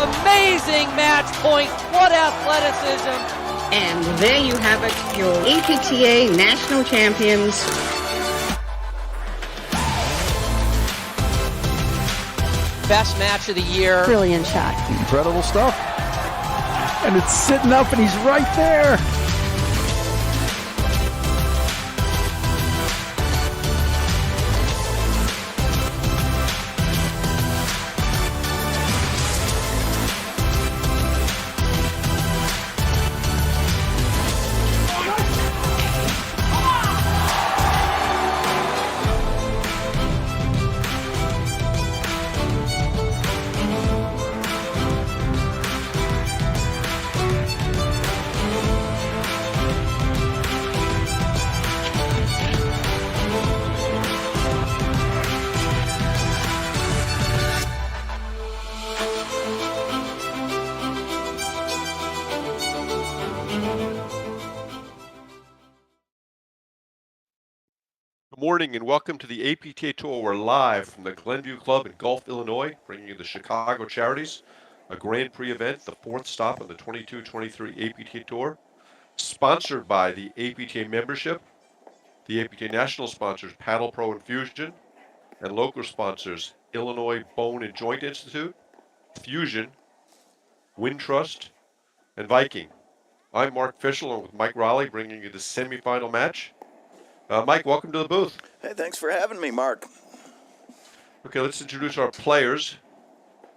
Amazing match point. What athleticism. And there you have it, your EPTA national champions. Best match of the year. Brilliant shot. Incredible stuff. And it's sitting up and he's right there. Morning and welcome to the APTA Tour. We're live from the Glenview Club in Gulf, Illinois, bringing you the Chicago Charities, a Grand Prix event, the fourth stop on the 22-23 APTA Tour, sponsored by the APTA membership, the APTA national sponsors Paddle Pro Infusion, and local sponsors Illinois Bone and Joint Institute, Fusion, Wintrust, and Viking. I'm Mark Fischel, along with Mike Raleigh, bringing you the semifinal match. Mike, welcome to the booth. Hey, thanks for having me, Mark. Okay, let's introduce our players.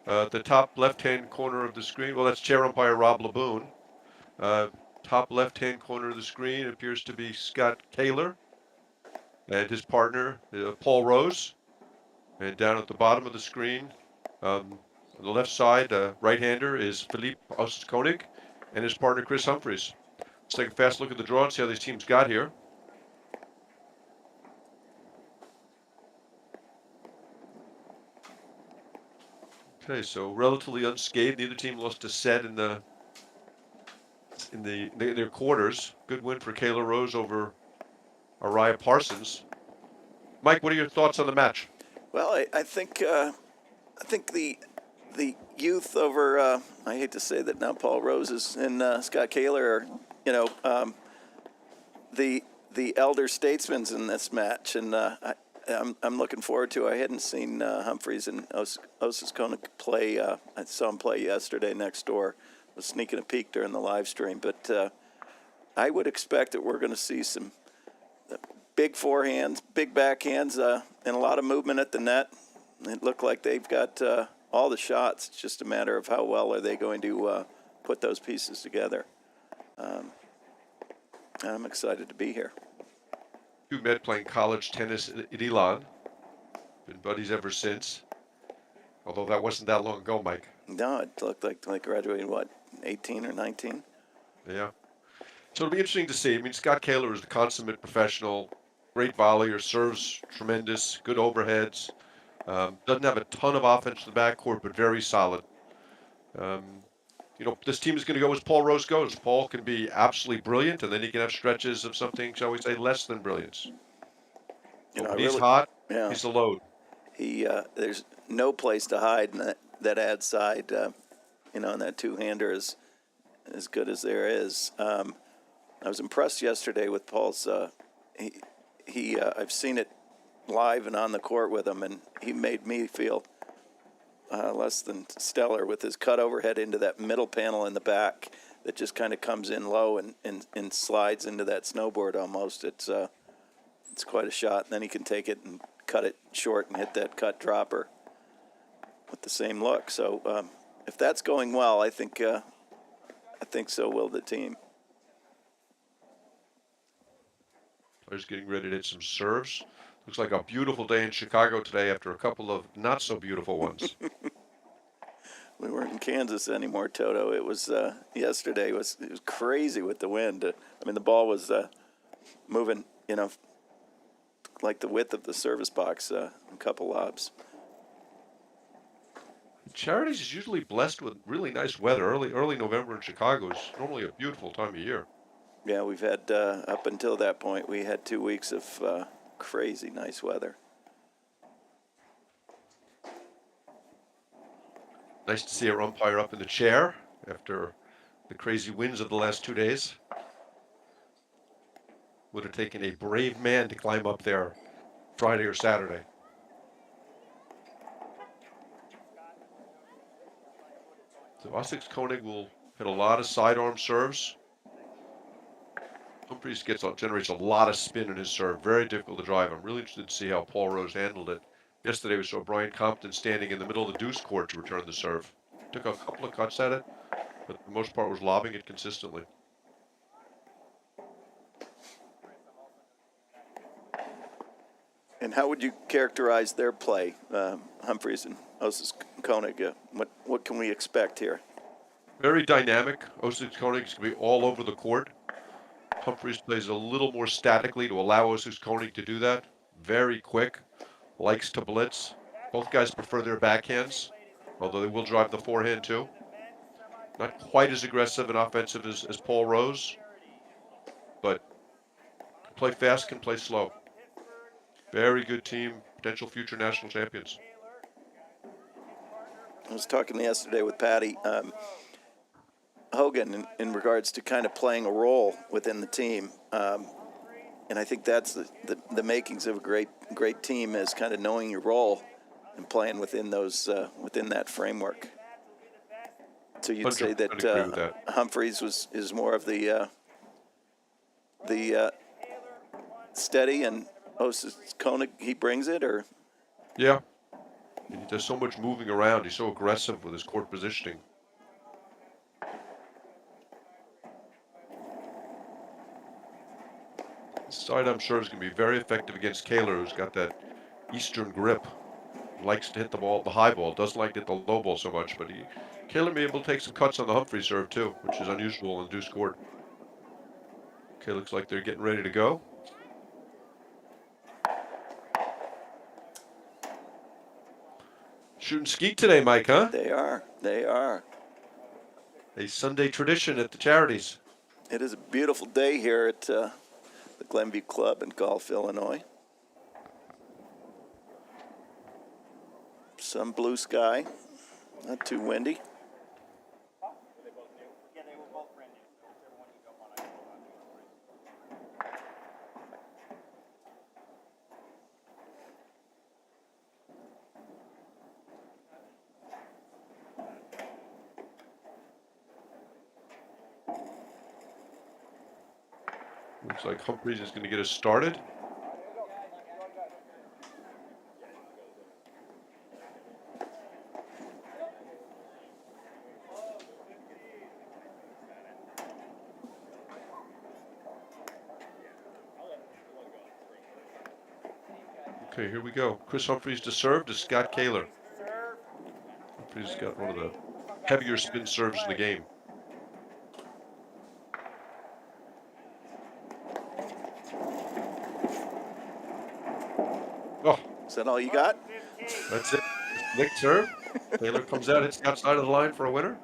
At the top left-hand corner of the screen, well, that's chair umpire Rob Laboon. Top left-hand corner of the screen appears to be Scott Kaler and his partner, Paul Rose. And down at the bottom of the screen, on the left side, right-hander is Philippe Koenig and his partner Chris Humphreys. Let's take a fast look at the draw and see how these teams got here. Okay, so relatively unscathed. Neither team lost a set in their quarters. Good win for Kayla Rose over Araya Parsons. Mike, what are your thoughts on the match? Well, I think the youth over I hate to say that now Paul Rose is and Scott Kaler are the elder statesmen in this match, and I'm looking forward to. I hadn't seen Humphreys and Osis Koenig play. I saw him play yesterday next door. Was sneaking a peek during the live stream, but I would expect that we're going to see some big forehands, big backhands, and a lot of movement at the net. It looked like they've got all the shots. It's just a matter of how well are they going to put those pieces together. I'm excited to be here. You met playing college tennis at Elon. Been buddies ever since. Although that wasn't that long ago, Mike. No, it looked like graduated, 18 or 19? Yeah. So it'll be interesting to see. I mean, Scott Kaler is the consummate professional, great volleyer, serves tremendous, good overheads. Doesn't have a ton of offense in the backcourt, but very solid. This team is going to go as Paul Rose goes. Paul can be absolutely brilliant, and then he can have stretches of something, shall we say, less than brilliance. When he's hot, he's a load. There's no place to hide in that ad side, and that two-hander is as good as there is. I was impressed yesterday with Paul's. I've seen it live and on the court with him, and he made me feel less than stellar with his cut overhead into that middle panel in the back that just kind of comes in low and slides into that snowboard almost. It's quite a shot. And then he can take it and cut it short and hit that cut dropper with the same look. So if that's going well, I think so will the team. Players getting ready to hit some serves. Looks like a beautiful day in Chicago today after a couple of not so beautiful ones. We weren't in Kansas anymore, Toto. It was yesterday. It was crazy with the wind. The ball was moving, like the width of the service box. A couple lobs. Charities is usually blessed with really nice weather. Early November in Chicago is normally a beautiful time of year. Yeah, we've had up until that point, we had 2 weeks of crazy nice weather. Nice to see our umpire up in the chair after the crazy winds of the last 2 days. Would have taken a brave man to climb up there Friday or Saturday. So Osis Koenig will hit a lot of sidearm serves. Humphreys generates a lot of spin in his serve. Very difficult to drive. I'm really interested to see how Paul Rose handled it. Yesterday we saw Brian Compton standing in the middle of the deuce court to return the serve. Took a couple of cuts at it, but for the most part was lobbing it consistently. And how would you characterize their play, Humphreys and Osis Koenig? What can we expect here? Very dynamic. Osis Koenig is going to be all over the court. Humphreys plays a little more statically to allow Osis Koenig to do that. Very quick, likes to blitz. Both guys prefer their backhands, although they will drive the forehand too. Not quite as aggressive and offensive as Paul Rose, but can play fast, can play slow. Very good team, potential future national champions. I was talking yesterday with Patty Hogan in regards to kind of playing a role within the team. And I think that's the makings of a great team, is kind of knowing your role and playing within within that framework. So you'd say 100% agree with that. Humphreys is more of the steady, and Koenig, he brings it, or Yeah. And he does so much moving around. He's so aggressive with his court positioning. This sidearm serve is going to be very effective against Kaler, who's got that Eastern grip. Likes to hit the ball, the high ball. Doesn't like to hit the low ball so much, but Kaler may be able to take some cuts on the Humphrey serve too, which is unusual in deuce court. Okay, looks like they're getting ready to go. Shooting skeet today, Mike, huh? They are. A Sunday tradition at the Charities. It is a beautiful day here at the Glenview Club in Gulf, Illinois. Some blue sky, not too windy. Looks like Humphreys is going to get us started. Okay, here we go. Chris Humphreys to serve to Scott Kaler. Humphreys got one of the heavier spin serves in the game. Oh, Is that all you got? that's it. Nick serve. Kaler comes out, hits the outside of the line for a winner.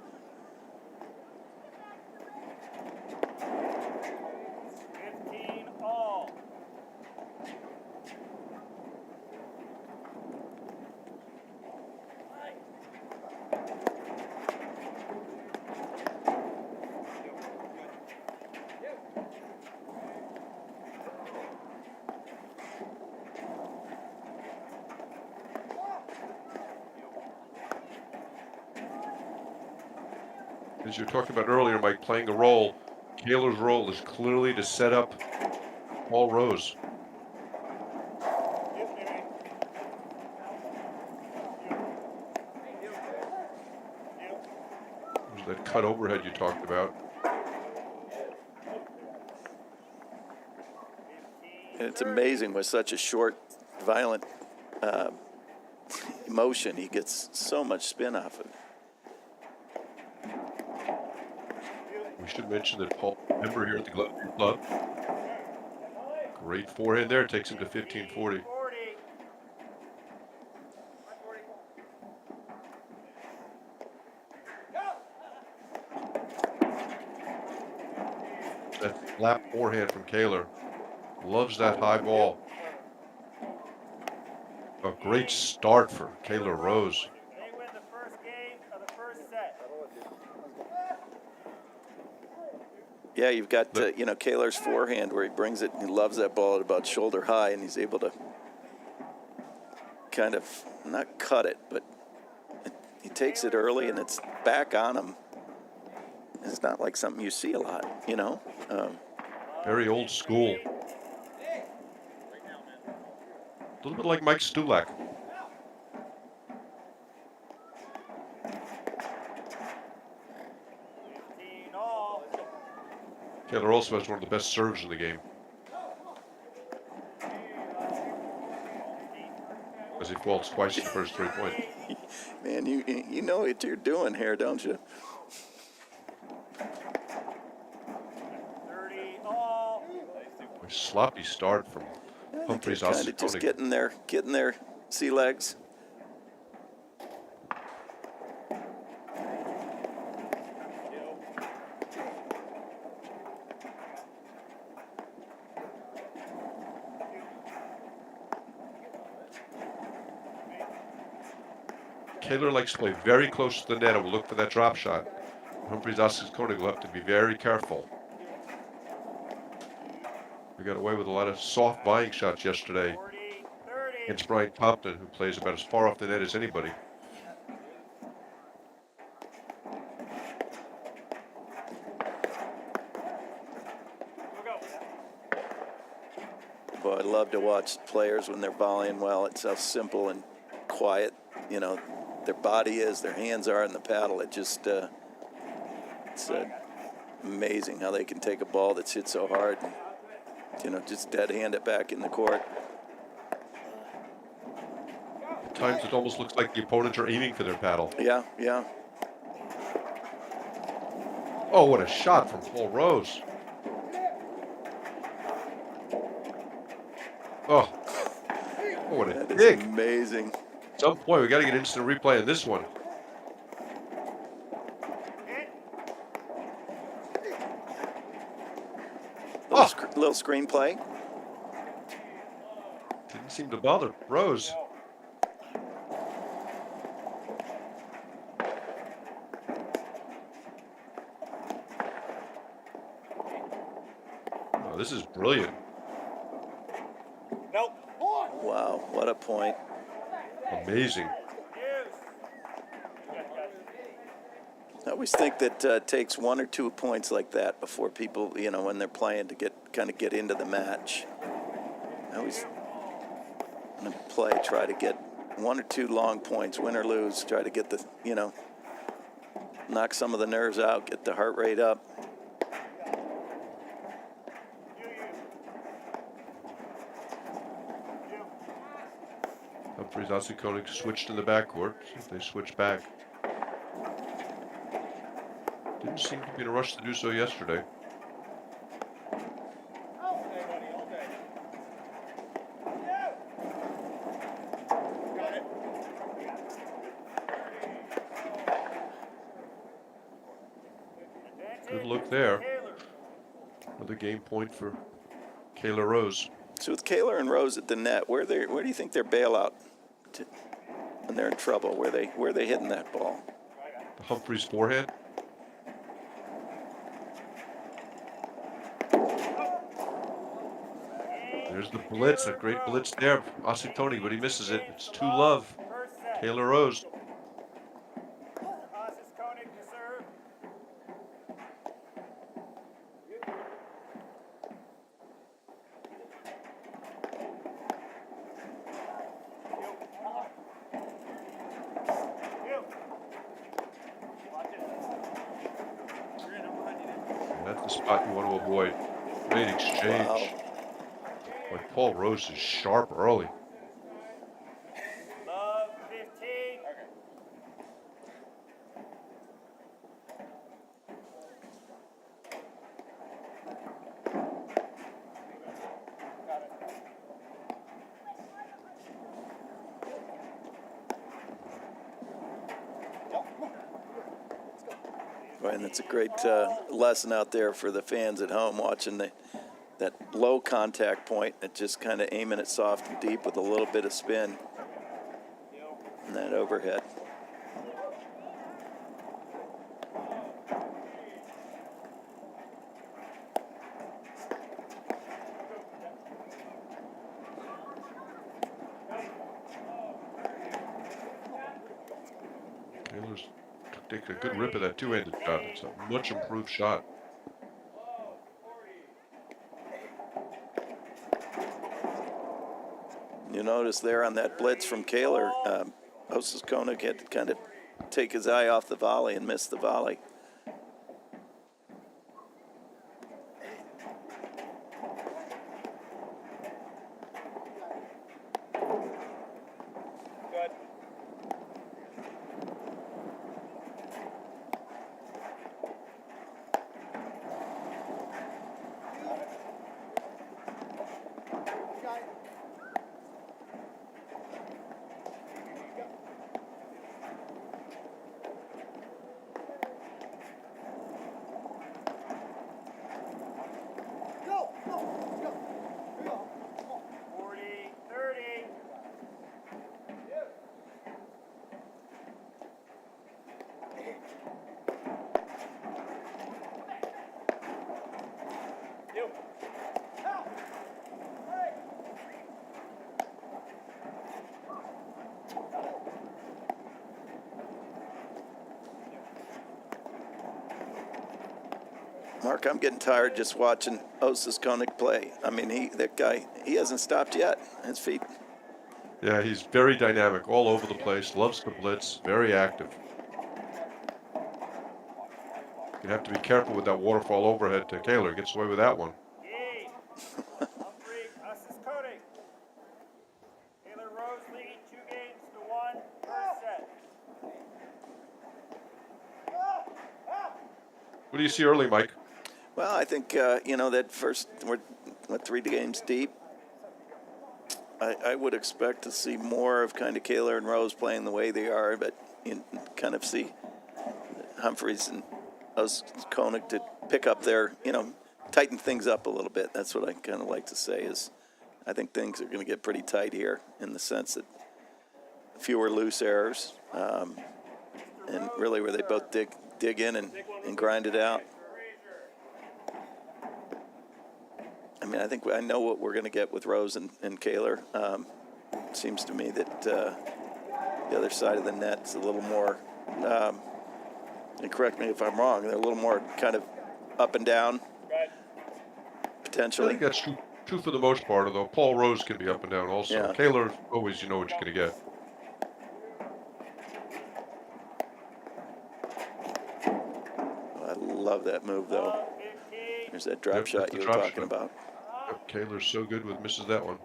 As you were talking about earlier, Mike, playing a role, Kaler's role is clearly to set up Paul Rose. There's that cut overhead you talked about. And it's amazing with such a short, violent motion, he gets so much spin off of it. We should mention that Paul, member here at the Glenview Club. Great forehand there, takes him to 1540. That lap forehand from Kaler. Loves that high ball. A great start for Kaler Rose. They win the first game of the first set. Yeah, you've got Kaler's forehand where he brings it, and he loves that ball at about shoulder high, and he's able to kind of not cut it, but he takes it early, and it's back on him. It's not like something you see a lot, Very old school. A little bit like Mike Stulak. Kaler also has one of the best serves in the game. As he faults twice in the first 3 point. Man, you know what you're doing here, don't you? 30 all. A sloppy start from Humphreys. Kind of just getting their sea legs. Kaler likes to play very close to the net and will look for that drop shot. Humphreys Koenig will have to be very careful. We got away with a lot of soft buying shots yesterday 40, 30. against Brian Compton, who plays about as far off the net as anybody. Boy, I love to watch players when they're volleying well. It's how simple and quiet, their body is, their hands are in the paddle. It just, it's amazing how they can take a ball that's hit so hard and, just dead hand it back in the court. At times it almost looks like the opponents are aiming for their paddle. Yeah, yeah. Oh, what a shot from Paul Rose. Oh, what a That is dig. amazing. At some point, we got to get instant replay on this one. Little screenplay. Didn't seem to bother Rose. Oh, this is brilliant. Nope. Wow, what a point. Amazing. I always think that it takes 1 or 2 points like that before people, when they're playing to get into the match. I always, when I play, try to get 1 or 2 long points, win or lose, try to get the, knock some of the nerves out, get the heart rate up. Humphreys Koenig switched in the backcourt. See if they switch back. Didn't seem to be in a rush to do so yesterday. Good look there. Another game point for Kayla Rose. So with Kaler and Rose at the net, where do you think their bailout when they're in trouble? Where are they hitting that ball? The Humphreys forehand. There's the blitz, a great blitz there. Asitoni, but he misses it. It's 2-love. First set. Kayla Rose. Ossis Koenig to serve. And that's the spot you want to avoid. Great exchange. Wow. But Paul Rose is sharp early. Love 15. Right, and it's a great lesson out there for the fans at home watching that low contact point and just kind of aiming it soft and deep with a little bit of spin and that overhead. Taylor's taking a good rip of that two-handed shot. It's a much improved shot. You notice there on that blitz from Kaler, Ossis Koenig had to kind of take his eye off the volley and miss the volley. Mark, I'm getting tired just watching Osis Koenig play. I mean, that guy, he hasn't stopped yet. His feet. Yeah, he's very dynamic, all over the place, loves to blitz, very active. You have to be careful with that waterfall overhead to Kaler. Gets away with that one. Yay. Humphrey, Ossis Koenig. Taylor Rose lead 2-1, first set. What do you see early, Mike? Well, I think, that first, we're 3 games deep. I would expect to see more of kind of Kaler and Rose playing the way they are, but you kind of see Humphreys and Koenig to pick up their, tighten things up a little bit. That's what I kind of like to say is I think things are going to get pretty tight here in the sense that fewer loose errors and really where they both dig in and grind it out. I mean, I know what we're going to get with Rose and Kaler. It seems to me that the other side of the net's a little more, and correct me if I'm wrong, they're a little more kind of up and down, I potentially. think that's true for the most part, although Paul Rose can be up and down also. Yeah. Kaler, always you know what you're going to get. I love that move, though. There's that drop shot the you were drop talking shot. about. Yep, Kaler's so good with misses that one.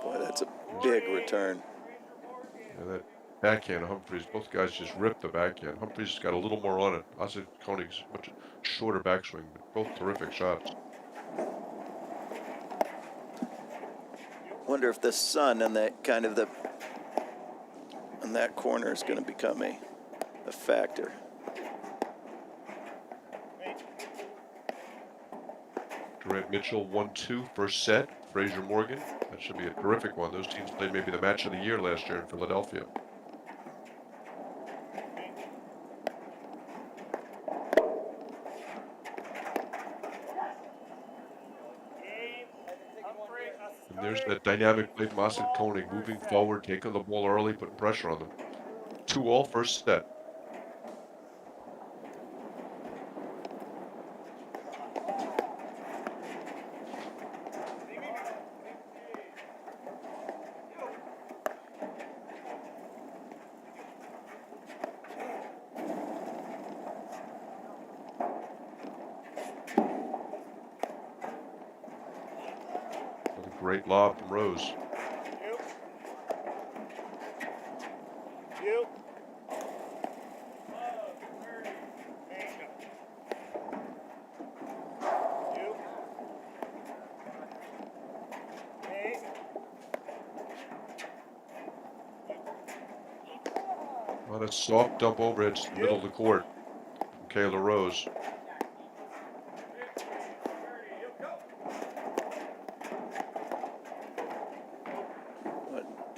Boy, that's a big return. Yeah, that backhand of Humphreys, both guys just ripped the backhand. Humphreys got a little more on it. Ossis Koenig's much shorter backswing, but both terrific shots. Wonder if the sun and that kind of in that corner is going to become a factor. Durant Mitchell 1-2 first set. Fraser Morgan. That should be a terrific one. Those teams played maybe the match of the year last year in Philadelphia. And there's that dynamic play from Ossis Koenig, moving forward, taking the ball early, putting pressure on them. 2-all first set. Great lob from Rose. On a soft dump overhead to the middle of the court from Kaler Rose.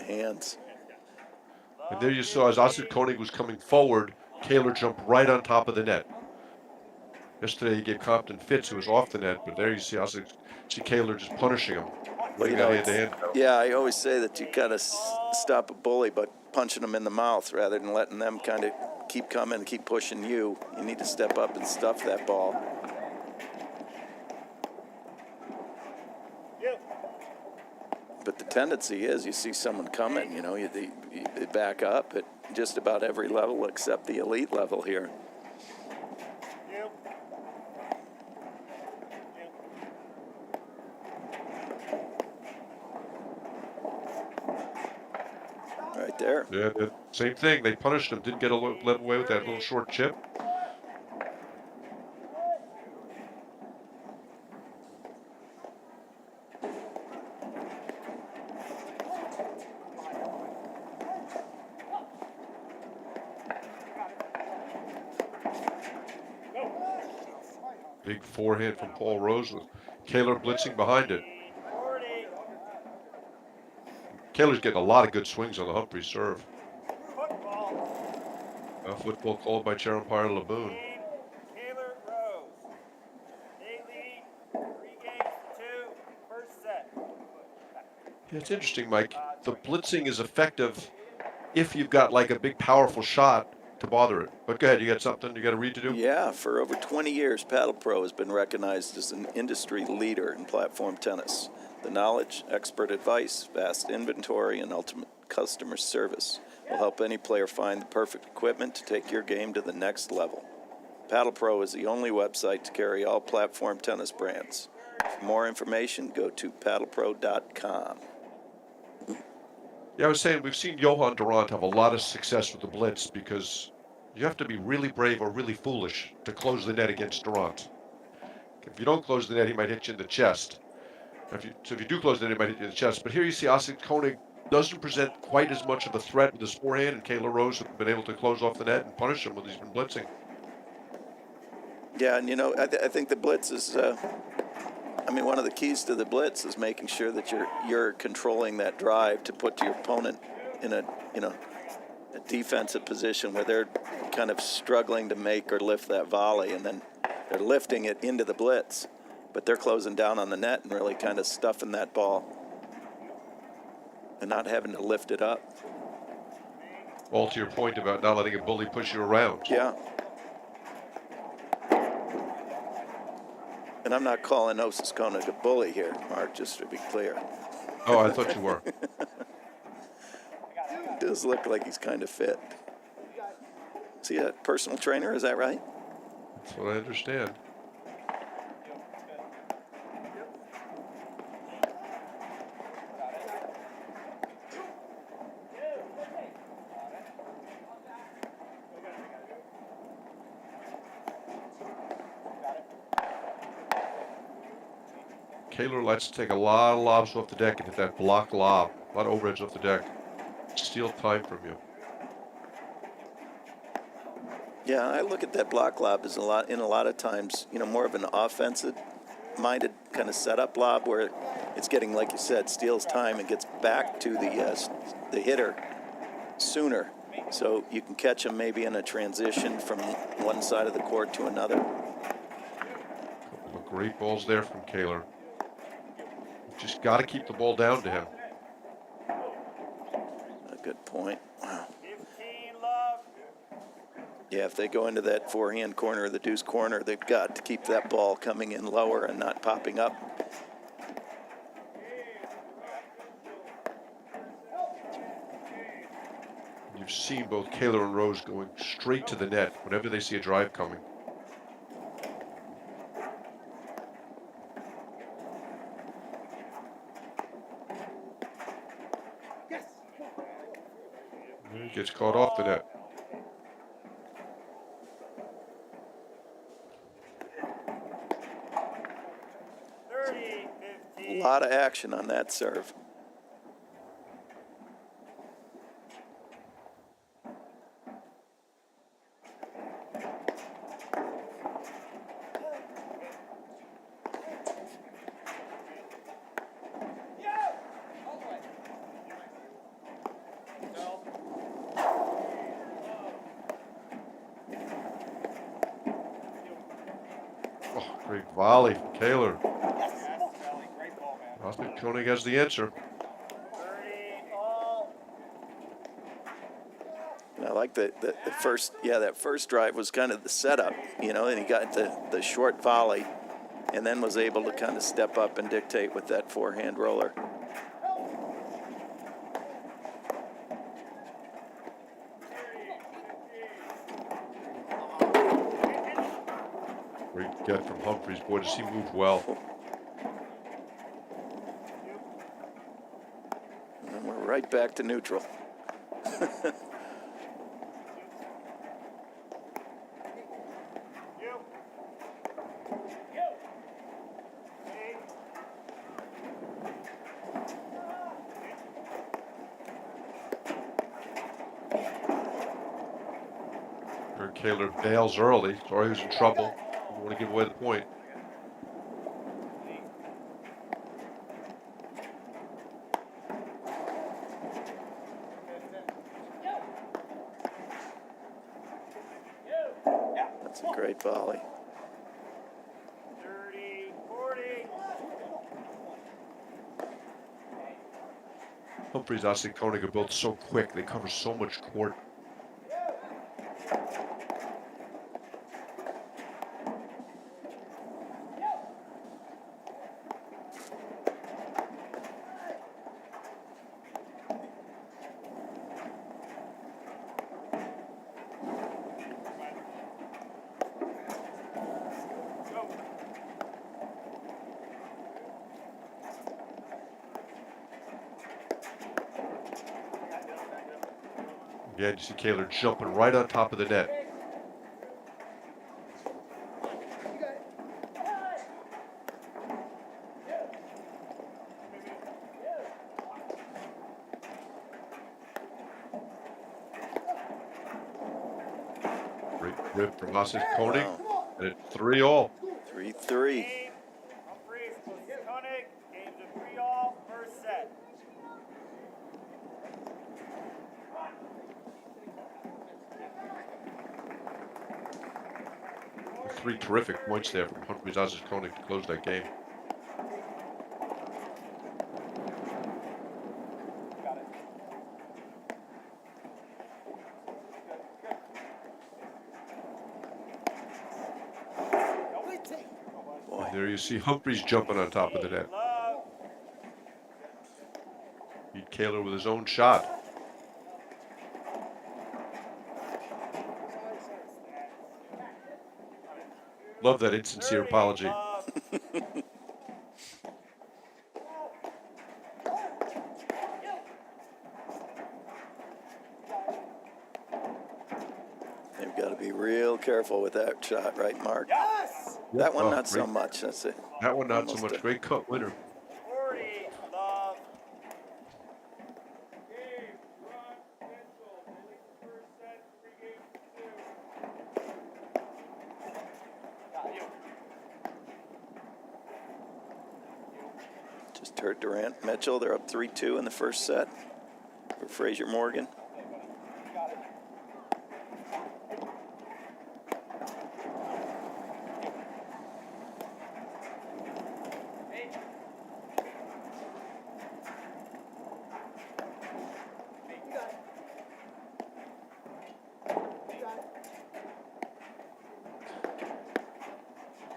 Hands. And there you saw as Ossis Koenig was coming forward, Kaler jumped right on top of the net. Yesterday he gave Compton fits, who was off the net, but there you see Kaler just punishing him. Well, yeah, I always say that you gotta stop a bully by punching them in the mouth rather than letting them kind of keep coming and keep pushing you. You need to step up and stuff that ball. But the tendency is you see someone coming, they back up at just about every level except the elite level here. Right there. Yeah, same thing. They punished him. Didn't get let away with that little short chip. Big forehand from Paul Rose with Kaler blitzing behind it. Kaler's getting a lot of good swings on the Humphreys serve. A football called by chair umpire Laboon. Game, Taylor Rose. They lead 3 games to 2, first set. Yeah, it's interesting, Mike. The blitzing is effective if you've got like a big, powerful shot to bother it. But go ahead, you got something you got a read to do? Yeah, for over 20 years, Paddle Pro has been recognized as an industry leader in platform tennis. The knowledge, expert advice, vast inventory, and ultimate customer service will help any player find the perfect equipment to take your game to the next level. Paddle Pro is the only website to carry all platform tennis brands. For more information, go to paddlepro.com. Yeah, I was saying we've seen Johan Durant have a lot of success with the blitz because you have to be really brave or really foolish to close the net against Durant. If you don't close the net, he might hit you in the chest. So if you do close the net, he might hit you in the chest. But here you see Osip Koenig doesn't present quite as much of a threat with his forehand, and Kayla Rose have been able to close off the net and punish him when he's been blitzing. Yeah, and I think the blitz is. One of the keys to the blitz is making sure that you're controlling that drive to put your opponent in a defensive position where they're kind of struggling to make or lift that volley, and then they're lifting it into the blitz, but they're closing down on the net and really kind of stuffing that ball and not having to lift it up. All to your point about not letting a bully push you around. Yeah. And I'm not calling Osis Koenig a bully here, Mark, just to be clear. Oh, I thought you were. He does look like he's kind of fit. Is he a personal trainer? Is that right? That's what I understand. Kaler likes to take a lot of lobs off the deck and hit that block lob. A lot of overheads off the deck. Steal time from you. Yeah, I look at that block lob as a lot of times, more of an offensive-minded kind of setup lob where it's getting, like you said, steals time and gets back to the hitter sooner. So you can catch him maybe in a transition from one side of the court to another. Couple of great balls there from Kaler. Just got to keep the ball down to him. A good point. Wow. 15 love. Yeah, if they go into that forehand corner or the deuce corner, they've got to keep that ball coming in lower and not popping up. You've seen both Kaler and Rose going straight to the net whenever they see a drive coming. Gets caught off the net. A lot of action on that serve. Oh, great volley from Kaler. Osip Koenig has the answer. And I like the first, that first drive was kind of the setup, and he got the short volley and then was able to kind of step up and dictate with that forehand roller. Great get from Humphries. Boy, does he move well. And we're right back to neutral. Kaler bails early. Sorry, he was in trouble. Didn't want to give away the point. volley. 30, 40. Humphreys, Austin, Koenig are both so quick. They cover so much court. Again, you see Kaler jumping right on top of the net. Great rip from Austin Koenig, and it's 3-all. 3-3. Humphreys versus Koenig. Game's a 3-all. First set. Three terrific points there from Humphreys, Austin Koenig to close that game. Boy, There you see Humphreys jumping on top of the net. Love. Beat Kaler with his own shot. Love that insincere 30, apology. Love. they've got to be real careful with that shot, right, Mark? Yes. That one, Oh, not so great. much. That's it. That one not so Almost much. a- Great cut winner. 40, Love. Just heard Durant Mitchell. They're up 3-2 in the first set for Fraser Morgan.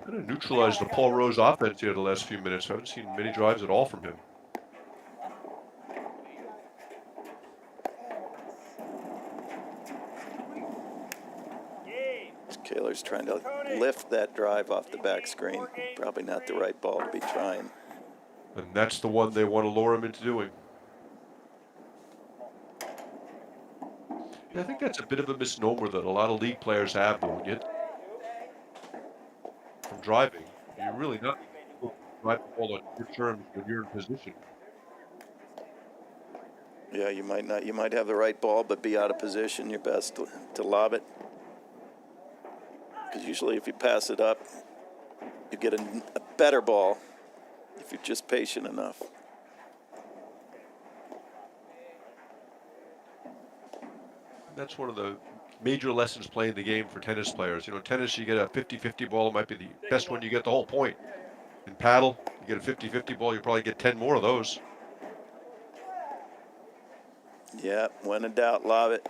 Kind of neutralized the Paul Rose offense here the last few minutes. I haven't seen many drives at all from him. Game. Kaler's trying to lift that drive off the back screen. Probably not the right ball to be trying. And that's the one they want to lure him into doing. Yeah, I think that's a bit of a misnomer that a lot of league players have doing it. From driving, you're really not drive the ball on your terms when you're in position. Yeah, you might have the right ball, but be out of position. Your best to lob it. Because usually if you pass it up, you get a better ball if you're just patient enough. That's one of the major lessons playing the game for tennis players. You know, tennis, you get a 50-50 ball, it might be the best one you get the whole point. In paddle, you get a 50-50 ball, you probably get 10 more of those. Yeah, when in doubt, lob it.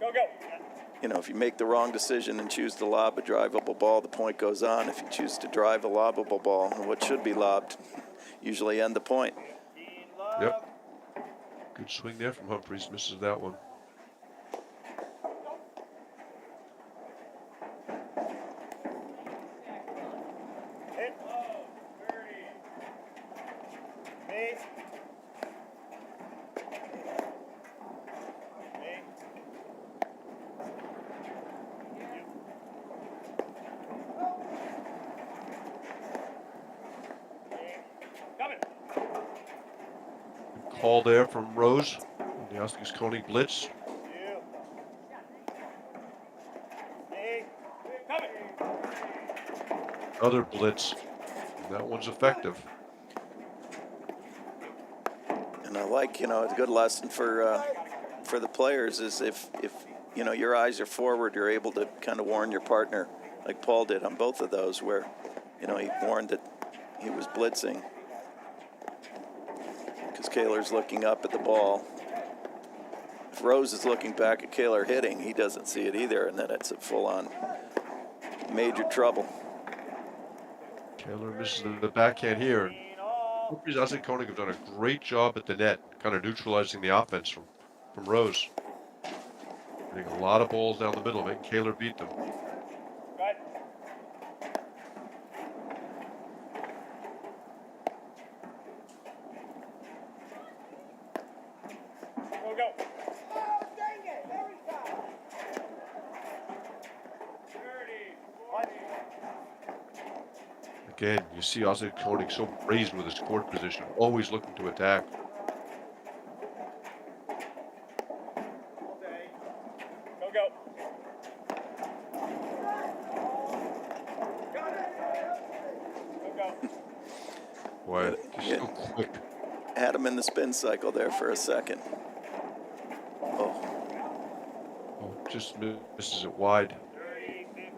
Go, go. You know, if you make the wrong decision and choose to lob a drivable ball, the point goes on. If you choose to drive a lobbable ball, what should be lobbed, usually end the point. 15, Love. Yep. Good swing there from Humphreys, misses that one. Hit. 30. Base. Base. Coming. Call there from Rose. The Oscars Koenig blitz. Two. Base. Coming. Other blitz. And that one's effective. And I like, it's a good lesson for for the players is if your eyes are forward, you're able to kind of warn your partner, like Paul did on both of those, where he warned that he was blitzing because Kaler's looking up at the ball. If Rose is looking back at Kaler hitting, he doesn't see it either, and then it's a full-on major trouble. Kaler misses the backhand here. Humphries, Ozzie Koenig have done a great job at the net, kind of neutralizing the offense from Rose. Getting a lot of balls down the middle, making Kaler beat them. Right. Go. Oh, dang it. There we go. 30. Again, you see Ozzie Koenig so brazen with his court position, always looking to attack. Go. Go. Boy, he's so quick. Had him in the spin cycle there for a second. Oh, Oh, just misses it wide. 30, 15.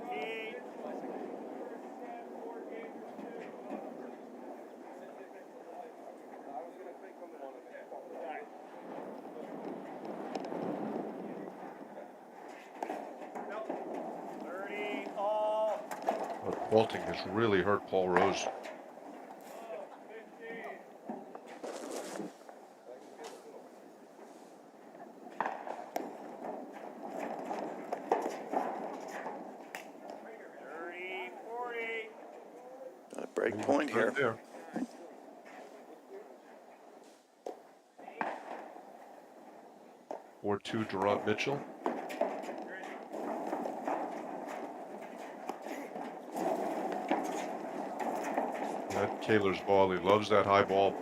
All. But vaulting has really hurt Paul Rose. got a break point here. There. Or 2, Durant Mitchell. That Kaler's ball. He loves that high ball.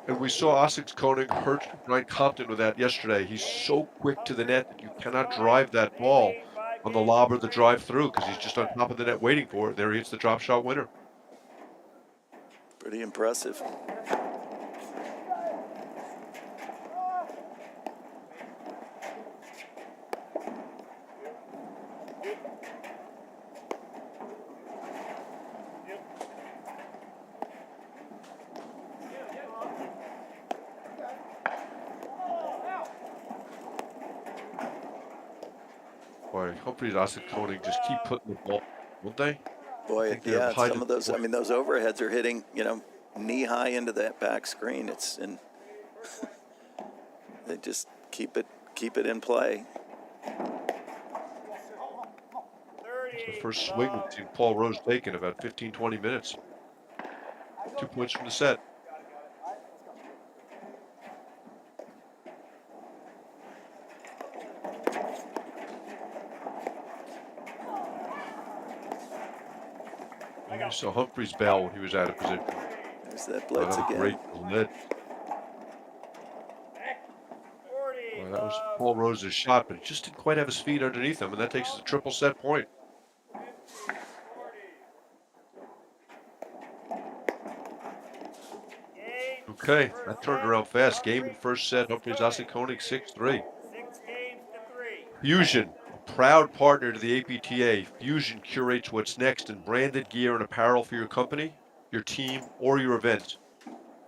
And we saw Ozzie Koenig hurt Ryan Compton with that yesterday. He's so quick to the net that you cannot drive that ball on the lob or the drive through because he's just on top of the net waiting for it. There he hits the drop shot winner. Pretty impressive. Boy, Humphries, Ozzie Koenig just keep putting the ball, won't they? Boy, yeah, some of those. I mean, those overheads are hitting, knee high into that back screen. It's in. They just keep it in play. It's the first swing we've seen Paul Rose take in about 15, 20 minutes. 2 points from the set. You saw Humphries bail when he was out of position. There's that blitz again. Great blitz. Well, that was Paul Rose's shot, but he just didn't quite have his feet underneath him, and that takes us a triple set point. Okay, that turned around fast. Game in first set. Humphries, Ozzie Koenig 6-3. Fusion, a proud partner to the APTA. Fusion curates what's next in branded gear and apparel for your company, your team, or your event.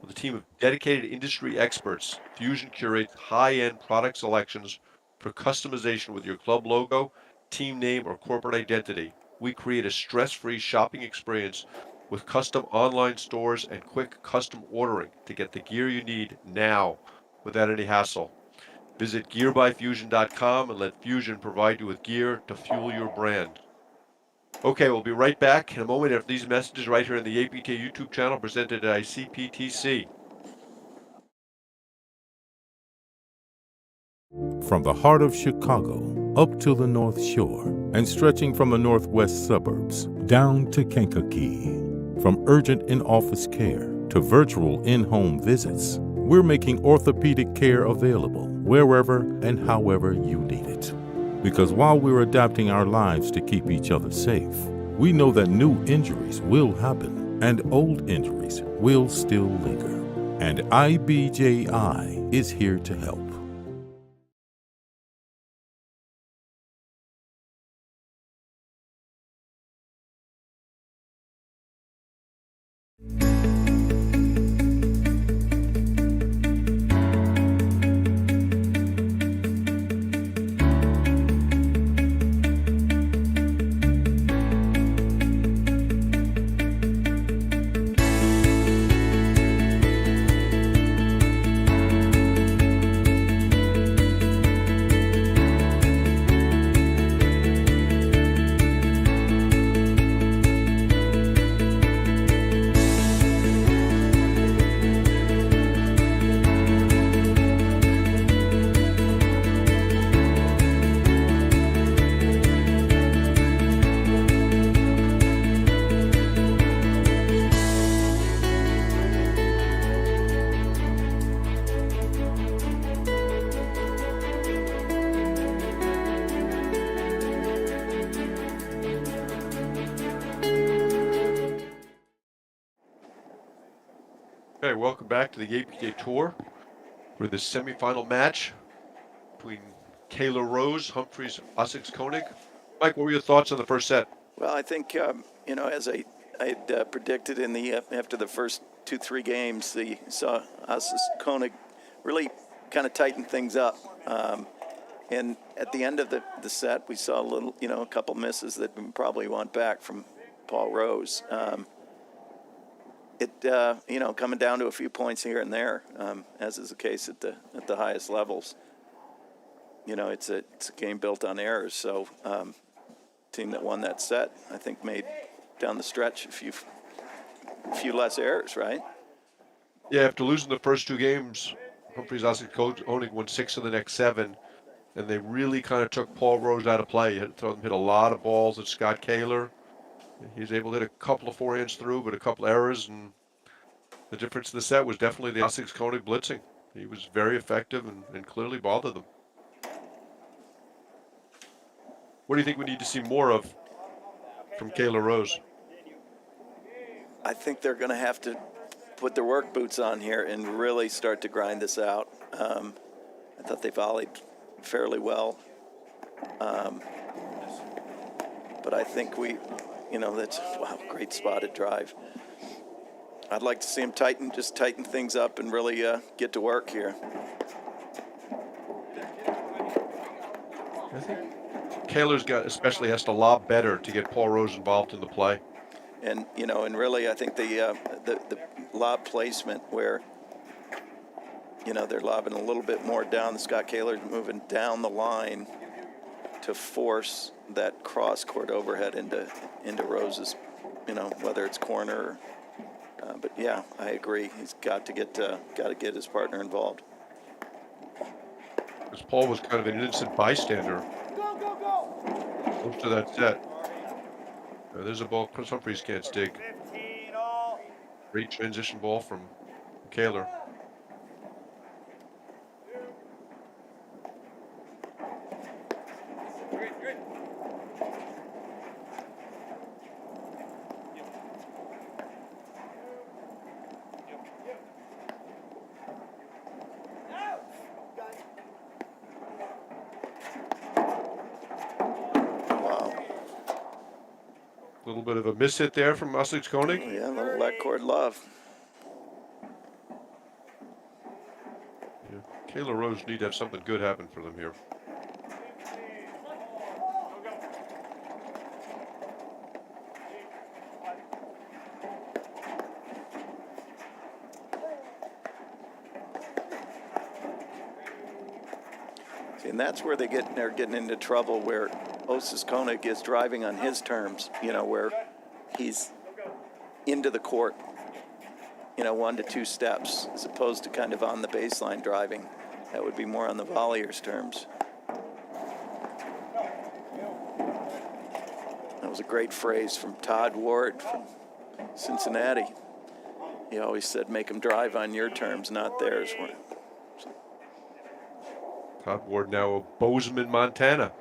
With a team of dedicated industry experts, Fusion curates high-end product selections for customization with your club logo, team name, or corporate identity. We create a stress-free shopping experience with custom online stores and quick custom ordering to get the gear you need now without any hassle. Visit gearbyfusion.com and let Fusion provide you with gear to fuel your brand. Okay, we'll be right back in a moment after these messages right here on the APTA YouTube channel presented at ICPTC. From the heart of Chicago up to the North Shore and stretching from the northwest suburbs down to Kankakee. From urgent in-office care to virtual in-home visits, we're making orthopedic care available wherever and however you need it. Because while we're adapting our lives to keep each other safe, we know that new injuries will happen and old injuries will still linger. And IBJI is here to help. Okay, welcome back to the APTA Tour for the semifinal match between Kayla Rose, Humphreys, Essex Koenig. Mike, what were your thoughts on the first set? Well, I think as I had predicted in the after the first 2-3 games, saw us Koenig really kind of tighten things up. And at the end of the set, we saw a couple misses that we probably want back from Paul Rose. Coming down to a few points here and there, as is the case at the highest levels. It's a game built on errors. So, team that won that set, I think, made down the stretch a few less errors, right? Yeah, after losing the first 2 games, Humphreys, Essex Koenig won 6 of the next 7, and they really kind of took Paul Rose out of play. He hit a lot of balls at Scott Kaler. He was able to hit a couple of forehands through, but a couple errors, and the difference in the set was definitely the Essex Koenig blitzing. He was very effective and clearly bothered them. What do you think we need to see more of from Kayla Rose? I think they're going to have to put their work boots on here and really start to grind this out. I thought they volleyed fairly well. But I think that's, great spotted drive. I'd like to see them tighten things up and really get to work here. I think Kaler's especially has to lob better to get Paul Rose involved in the play. And really, I think the lob placement where, they're lobbing a little bit more down. Scott Kaler moving down the line to force that cross court overhead into Rose's, whether it's corner. But yeah, I agree. He's got to get his partner involved. Because Paul was kind of an innocent bystander most of that set. There's a ball Chris Humphreys can't stick. 15 all. Great transition ball from Kaler. A little bit of a miss hit there from Essex Koenig. Yeah, a little let cord love. Yeah. Kayla Rose need to have something good happen for them here. See, and that's where they're getting into trouble, where Osas Koenig is driving on his terms, where he's into the court, 1 to 2 steps, as opposed to kind of on the baseline driving. That would be more on the volleyer's terms. That was a great phrase from Todd Ward from Cincinnati. He always said, make them drive on your terms, not theirs. Todd Ward now of Bozeman, Montana.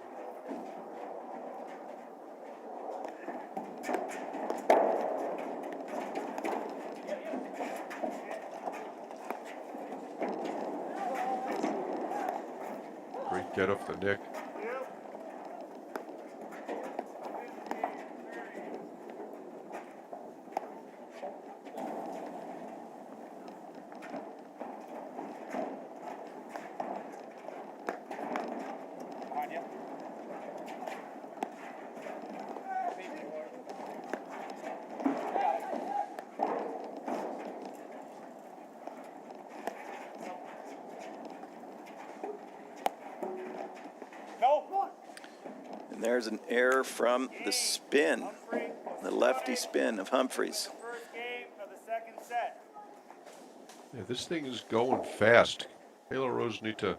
get off the Nick. And there's an error from the spin, the lefty spin of Humphreys. First game of the second set. Yeah, this thing is going fast. Taylor Rose need to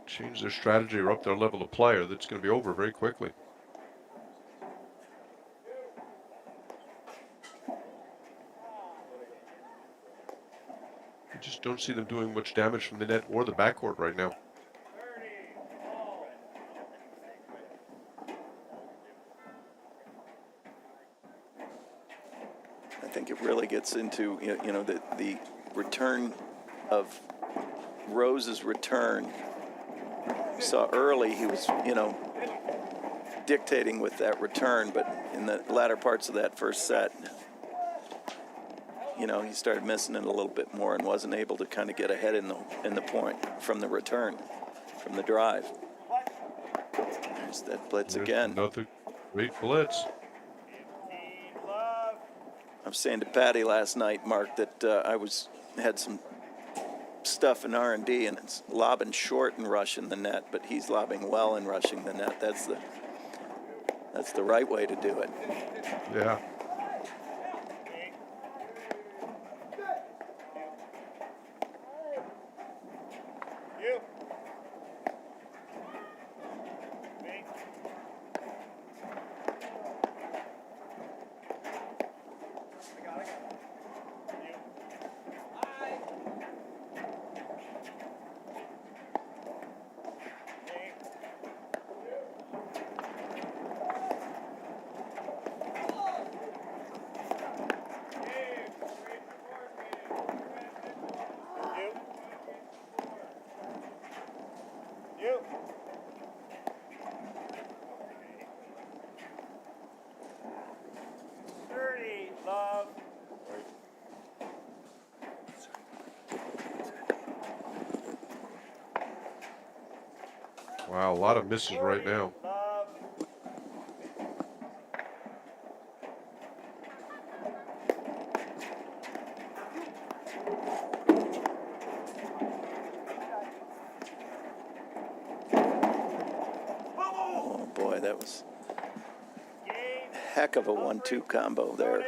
change their strategy or up their level of play, or that's going to be over very quickly. I just don't see them doing much damage from the net or the backcourt right now. I think it really gets into the return of Rose's return. We saw early he was dictating with that return, but in the latter parts of that first set, he started missing it a little bit more and wasn't able to kind of get ahead in the point from the return, from the drive. There's that blitz again. Another great blitz. I was saying to Patty last night, Mark, that I had some stuff in R&D, and it's lobbing short and rushing the net, but he's lobbing well and rushing the net. That's the right way to do it. Yeah. Wow, a lot of misses right now. Oh boy, that was a heck of a 1-2 combo there.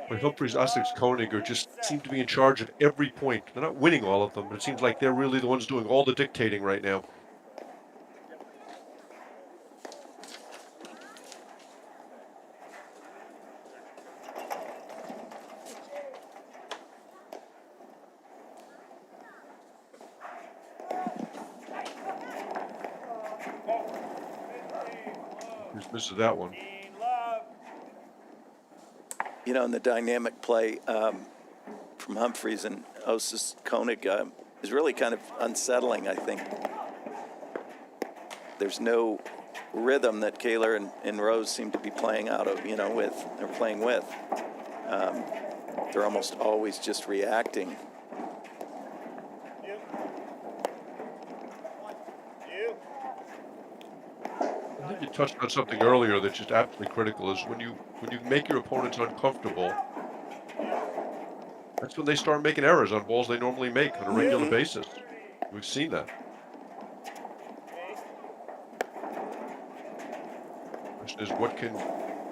But Humphreys, Essex, Koenig just seem to be in charge at every point. They're not winning all of them, but it seems like they're really the ones doing all the dictating right now. Just misses that one. And the dynamic play from Humphreys and Osis Koenig is really kind of unsettling, I think. There's no rhythm that Kaler and Rose seem to be playing out of, playing with. They're almost always just reacting. I think you touched on something earlier that's just absolutely critical, is when you make your opponents uncomfortable, that's when they start making errors on balls they normally make on a regular basis. We've seen that. The question is, what can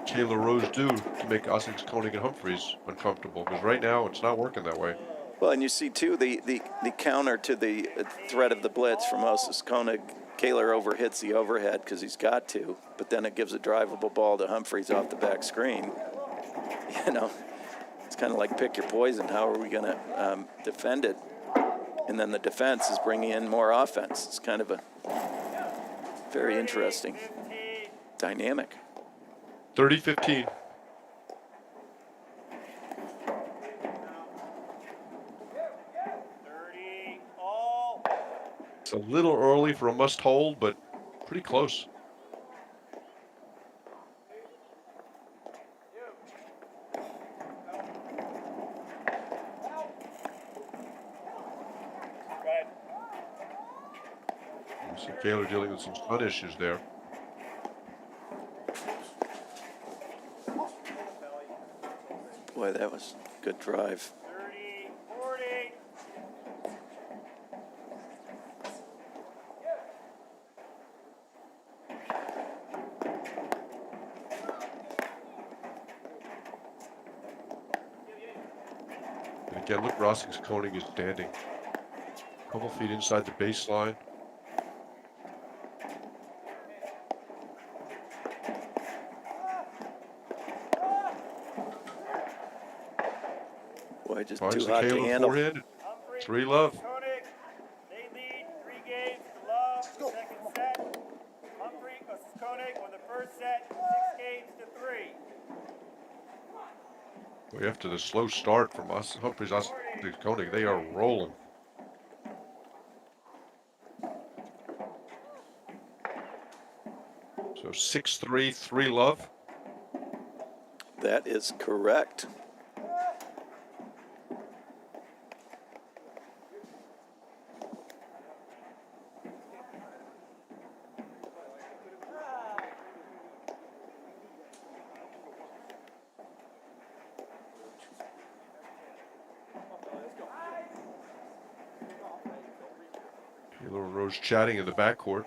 Taylor Rose do to make Essex, Koenig, and Humphreys uncomfortable? Because right now, it's not working that way. Well, and you see, too, the counter to the threat of the blitz from Osis Koenig. Kaler overhits the overhead because he's got to, but then it gives a drivable ball to Humphreys off the back screen. It's kind of like pick your poison. How are we going to defend it? And then the defense is bringing in more offense. It's kind of a very interesting dynamic. 30-15. a little early for a must hold, but pretty close. You see Kaler dealing with some sun issues there. Boy, that was a good drive. 30, 40. And again, look, Rossing's Koenig is standing a couple feet inside the baseline. Boy, just Finds too the hot to Kaler handle. forehand. Humphrey, 3-love. Koenig, they lead 3 games to love. Second set. Humphrey versus Koenig won the first set, 6 games to 3. Boy, after the slow start from us, Humphreys, Koenig, they are rolling. So 6-3, 3-love. That is correct. Kaler and Rose chatting in the backcourt.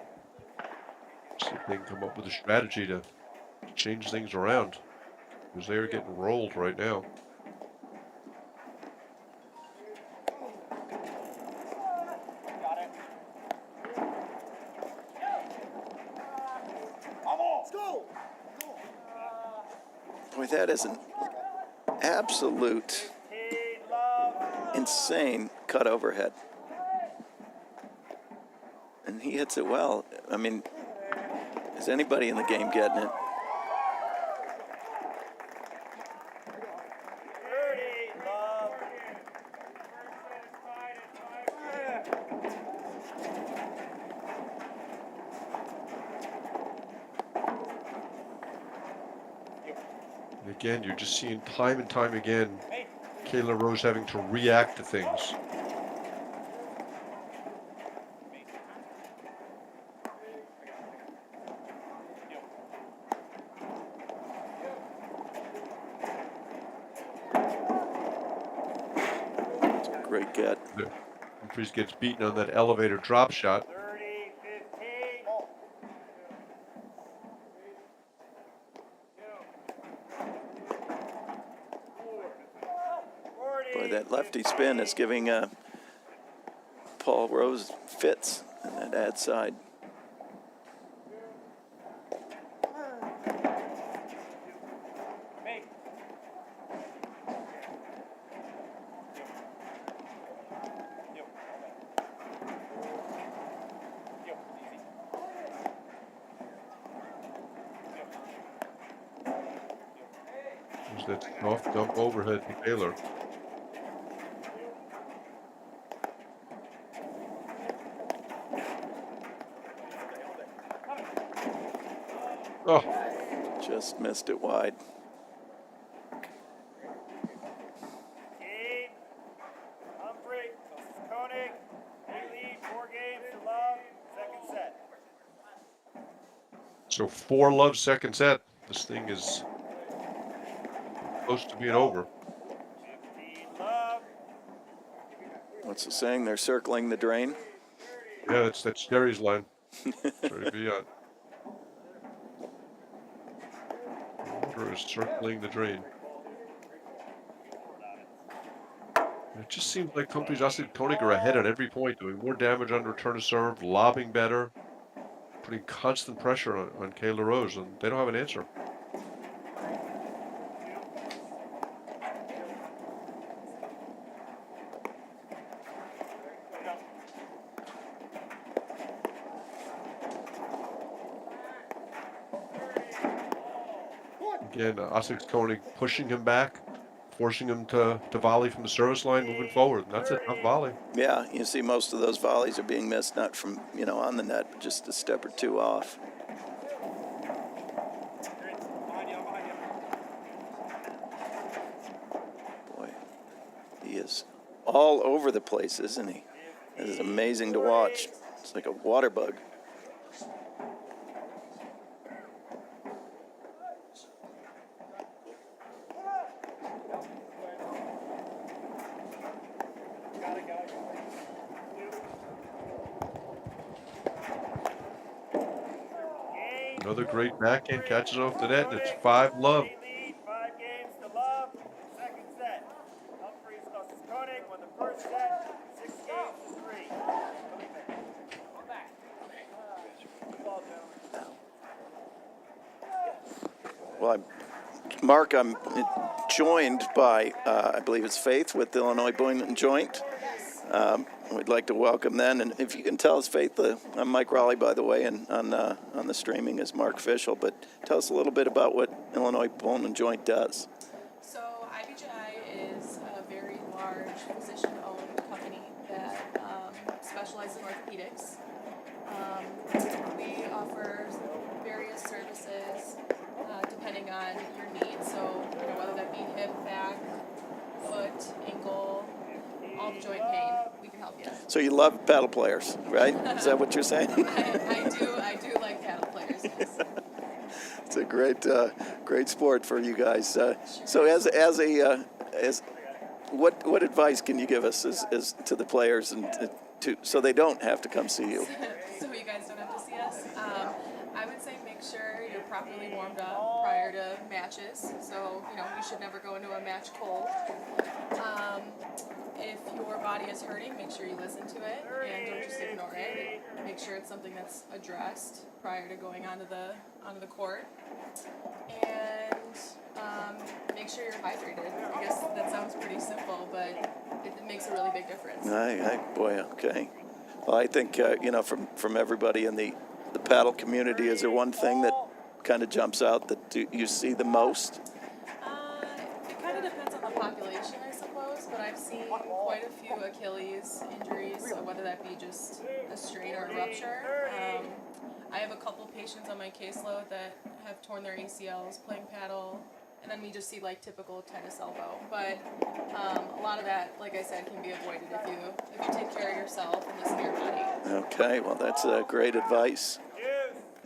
See if they can come up with a strategy to change things around, because they are getting rolled right now. Boy, that is an absolute insane cut overhead. And he hits it well. I mean, is anybody in the game getting it? 30, love. And again, you're just seeing time and time again, Kayla Rose having to react to things. Great get. Humphries gets beaten on that elevator drop shot. 30, 15. Boy, that lefty spin is giving Paul Rose fits in that ad side. There's that soft dump overhead to Kaler. Oh, Just missed it wide. Team. Humphrey versus Koenig. They lead 4 games to love. Second set. so 4-love second set. This thing is close to being over. 15, love. What's the saying? They're circling the drain. Yeah, that's Jerry's line. Sorry to be on. Water is circling the drain. It just seems like Humphries, and Koenig are ahead at every point, doing more damage on return to serve, lobbing better, putting constant pressure on Kayla Rose, and they don't have an answer. Again, Koenig pushing him back, forcing them to volley from the service line moving forward. And that's a tough volley. Yeah, you see most of those volleys are being missed, not from, on the net, but just a step or two off. Boy, he is all over the place, isn't he? This is amazing to watch. It's like a water bug. Another great backhand, catches off the net, and it's 5-love. Lead, 5 games to love. Second set. Humphreys versus Koenig won the first set, 6 games to 3. Well, Mark, I'm joined by, I believe it's Faith with the Illinois Boynton Joint. We'd like to welcome them. And if you can tell us, Faith, I'm Mike Raleigh, by the way, and on the streaming is Mark Fischel. But tell us a little bit about what Illinois Boynton Joint does. So IBJI is a very large physician-owned company that specializes in orthopedics. We offer various services depending on your needs. So whether that be hip, back, foot, ankle, all the joint pain, we can help you. So you love paddle players, right? Is that what you're saying? I do like paddle players, yes. It's a great sport for you guys. So as what advice can you give us as to the players and so they don't have to come see you? So you guys don't have to see us. I would say make sure you're properly warmed up prior to matches. So you should never go into a match cold. If your body is hurting, make sure you listen to it and don't just ignore it. Make sure it's something that's addressed prior to going onto the court. And make sure you're hydrated. I guess that sounds pretty simple, but it makes a really big difference. Boy, okay. Well, I think from everybody in the paddle community, is there one thing that kind of jumps out that you see the most? It kind of depends on the population, I suppose, but I've seen quite a few Achilles injuries, so whether that be just a strain or a rupture. I have a couple patients on my caseload that have torn their ACLs playing paddle, and then we just see like typical tennis elbow. But a lot of that, like I said, can be avoided if you take care of yourself and listen to your body. Okay, well that's great advice.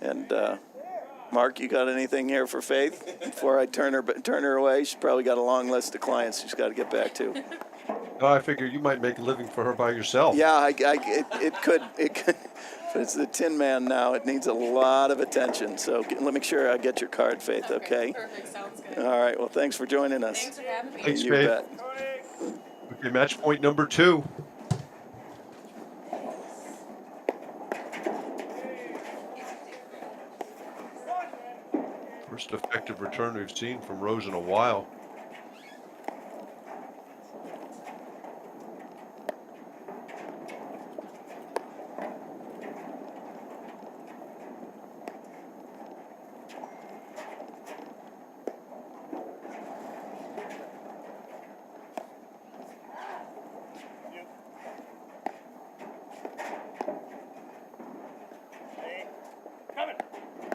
And Mark, you got anything here for Faith before I turn her away? She's probably got a long list of clients she's got to get back to. No, I figure you might make a living for her by yourself. Yeah, it could. But it's the Tin Man now. It needs a lot of attention. So let me make sure I get your card, Faith, okay? Perfect, sounds good. All right, well, thanks for joining us. Thanks for having me. Thanks, You Faith. bet. Okay, match point number 2. First effective return we've seen from Rose in a while.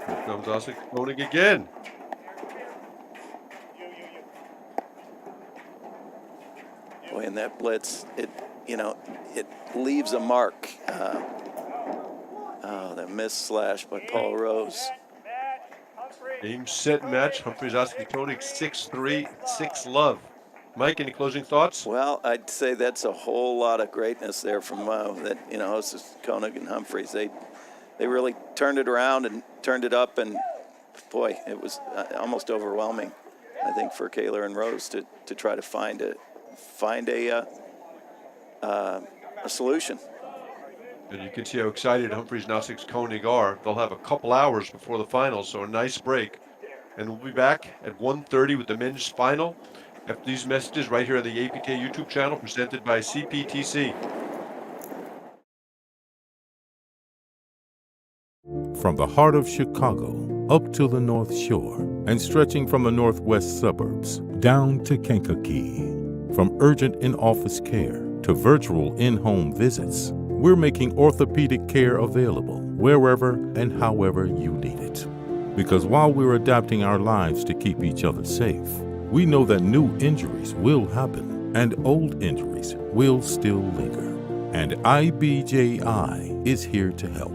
Here comes Osik Koenig again. Boy, and that blitz, it leaves a mark. The missed slash by Paul Rose. Game, set, match. Humphreys Osik Koenig 6-3, 6-love. Mike, any closing thoughts? Well, I'd say that's a whole lot of greatness there from Hostess Koenig and Humphreys. They really turned it around and turned it up, and boy, it was almost overwhelming, I think, for Kaylor and Rose to try to find a solution. And you can see how excited Humphreys and Osik Koenig are. They'll have a couple hours before the finals, so a nice break. And we'll be back at 1:30 with the men's final after these messages right here on the APTA YouTube channel presented by CPTC. From the heart of Chicago up to the North Shore and stretching from the northwest suburbs down to Kankakee. From urgent in-office care to virtual in-home visits, we're making orthopedic care available wherever and however you need it. Because while we're adapting our lives to keep each other safe, we know that new injuries will happen and old injuries will still linger. And IBJI is here to help.